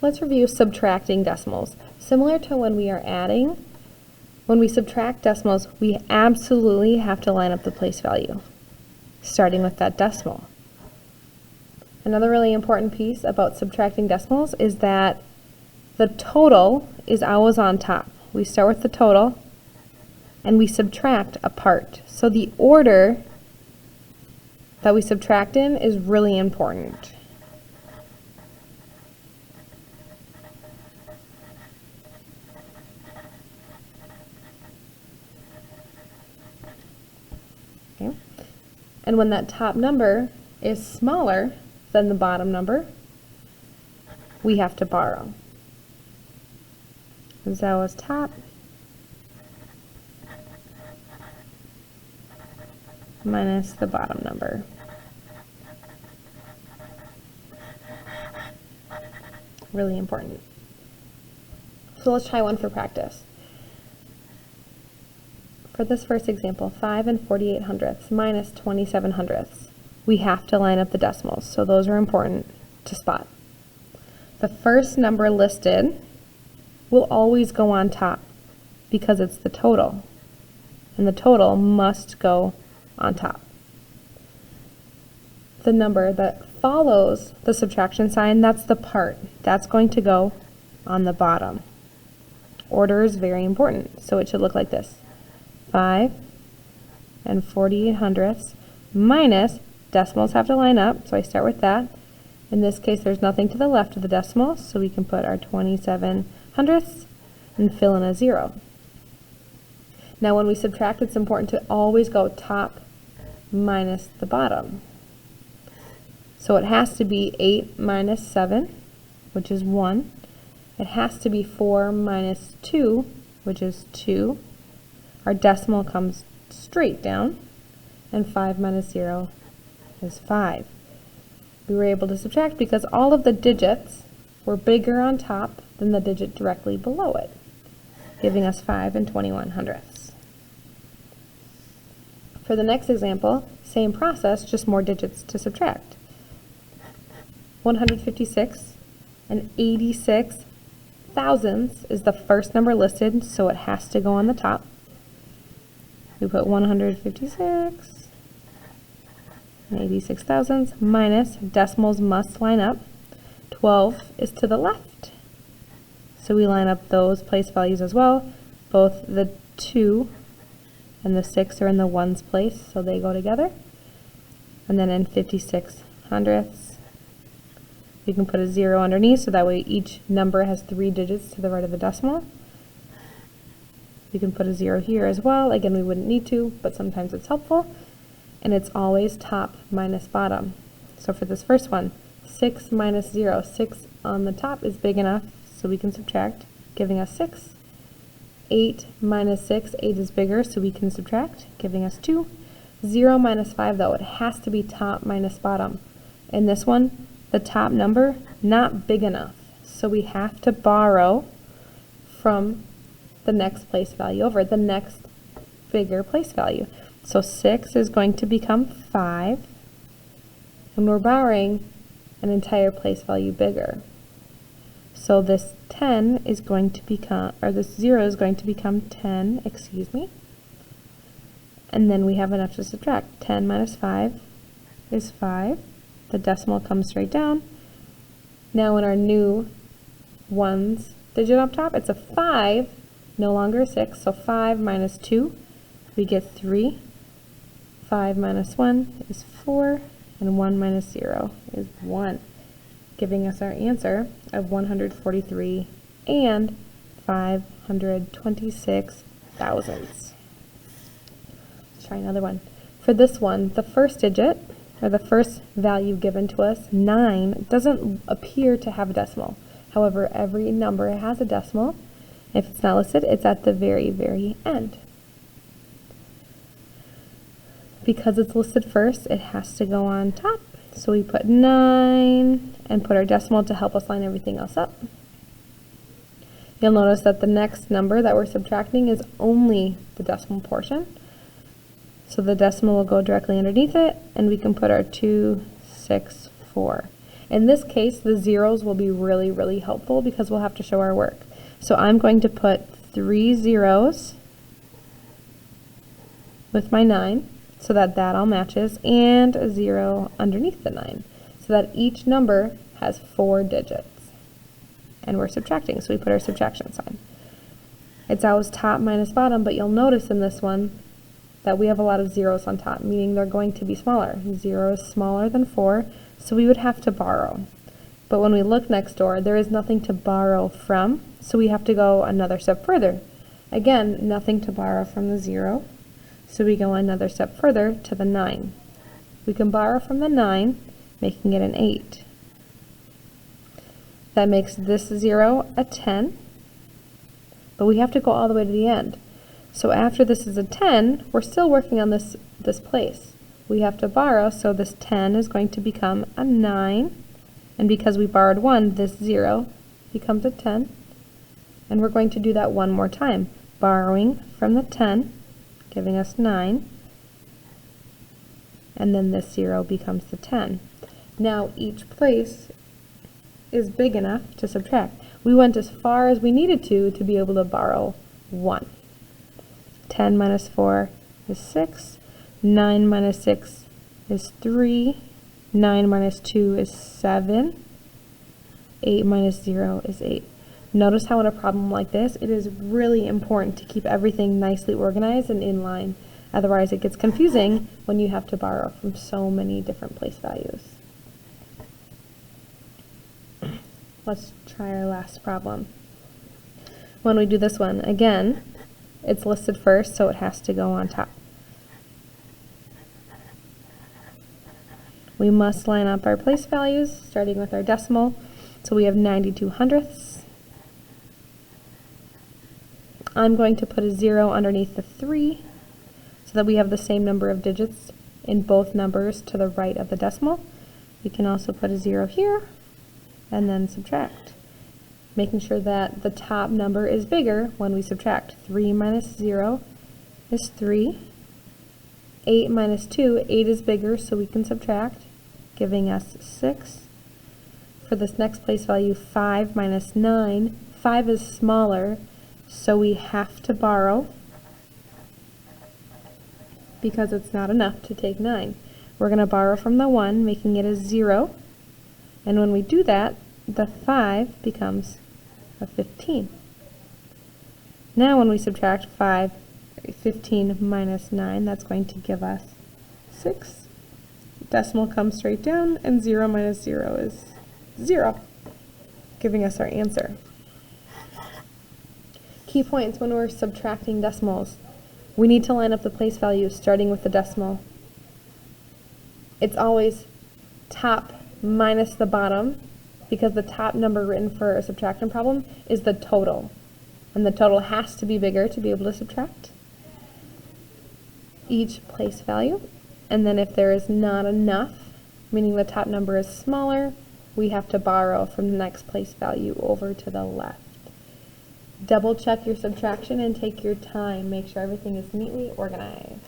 let's review subtracting decimals. Similar to when we are adding, when we subtract decimals, we absolutely have to line up the place value, starting with that decimal. Another really important piece about subtracting decimals is that the total is always on top. We start with the total and we subtract a part. So the order that we subtract in is really important. Okay. And when that top number is smaller than the bottom number, we have to borrow. So that was top minus the bottom number. Really important. So let's try one for practice. For this first example, 5 and 48 hundredths minus 27 hundredths. We have to line up the decimals, so those are important to spot. The first number listed will always go on top because it's the total, and the total must go on top. The number that follows the subtraction sign, that's the part. That's going to go on the bottom. Order is very important, so it should look like this. 5 and 48 hundredths minus, decimals have to line up, so I start with that. In this case, there's nothing to the left of the decimal, so we can put our 27 hundredths and fill in a 0. Now when we subtract, it's important to always go top minus the bottom. So it has to be 8 minus 7, which is 1. It has to be 4 minus 2, which is 2. Our decimal comes straight down, and 5 minus 0 is 5. We were able to subtract because all of the digits were bigger on top than the digit directly below it, giving us 5 and 21 hundredths. For the next example, same process, just more digits to subtract. 156 and 86 thousandths is the first number listed, so it has to go on the top. We put 156 and 86 thousandths minus, decimals must line up. 12 is to the left, so we line up those place values as well. Both the 2 and the 6 are in the ones place, so they go together. And then in 56 hundredths, we can put a 0 underneath, so that way each number has 3 digits to the right of the decimal. We can put a 0 here as well. Again, we wouldn't need to, but sometimes it's helpful. And it's always top minus bottom. So for this first one, 6 minus 0, 6 on the top is big enough, so we can subtract, giving us 6. 8 minus 6, 8 is bigger, so we can subtract, giving us 2. 0 minus 5, though, it has to be top minus bottom. In this one, the top number, not big enough, so we have to borrow from the next place value over, the next bigger place value. So 6 is going to become 5, and we're borrowing an entire place value bigger. So this 10 is going to become, or this 0 is going to become 10, excuse me. And then we have enough to subtract. 10 minus 5 is 5. The decimal comes straight down. Now in our new ones digit up top, it's a 5, no longer a 6, so 5 minus 2, we get 3. 5 minus 1 is 4, and 1 minus 0 is 1, giving us our answer of 143 and 526 thousandths. Let's try another one. For this one, the first digit, or the first value given to us, 9, doesn't appear to have a decimal. However, every number has a decimal. If it's not listed, it's at the very, very end. Because it's listed first, it has to go on top. So we put 9 and put our decimal to help us line everything else up. You'll notice that the next number that we're subtracting is only the decimal portion. So the decimal will go directly underneath it, and we can put our 264. In this case, the zeros will be really, really helpful because we'll have to show our work. So I'm going to put 3 zeros with my 9 so that that all matches, and a 0 underneath the 9 so that each number has 4 digits. And we're subtracting, so we put our subtraction sign. It's always top minus bottom, but you'll notice in this one that we have a lot of zeros on top, meaning they're going to be smaller. 0 is smaller than 4, so we would have to borrow. But when we look next door, there is nothing to borrow from, so we have to go another step further. Again, nothing to borrow from the 0, so we go another step further to the 9. We can borrow from the 9, making it an 8. That makes this 0 a 10, but we have to go all the way to the end. So after this is a 10, we're still working on this place. We have to borrow, so this 10 is going to become a 9, and because we borrowed 1, this 0 becomes a 10, and we're going to do that one more time, borrowing from the 10, giving us 9, and then this 0 becomes the 10. Now each place is big enough to subtract. We went as far as we needed to be able to borrow 1. 10 minus 4 is 6. 9 minus 6 is 3. 9 minus 2 is 7. 8 minus 0 is 8. Notice how in a problem like this, it is really important to keep everything nicely organized and in line. Otherwise, it gets confusing when you have to borrow from so many different place values. Let's try our last problem. When we do this one, again, it's listed first, so it has to go on top. We must line up our place values, starting with our decimal. So we have 92 hundredths. I'm going to put a 0 underneath the 3, so that we have the same number of digits in both numbers to the right of the decimal. We can also put a 0 here, and then subtract, making sure that the top number is bigger when we subtract. 3 minus 0 is 3. 8 minus 2, 8 is bigger, so we can subtract, giving us 6. For this next place value, 5 minus 9, 5 is smaller, so we have to borrow because it's not enough to take 9. We're going to borrow from the 1, making it a 0. And when we do that, the 5 becomes a 15. Now when we subtract 15 minus 9, that's going to give us 6. Decimal comes straight down, and 0 minus 0 is 0, giving us our answer. Key points when we're subtracting decimals. We need to line up the place values starting with the decimal. It's always top minus the bottom, because the top number written for a subtraction problem is the total, and the total has to be bigger to be able to subtract each place value. And then if there is not enough, meaning the top number is smaller, we have to borrow from the next place value over to the left. Double check your subtraction and take your time. Make sure everything is neatly organized.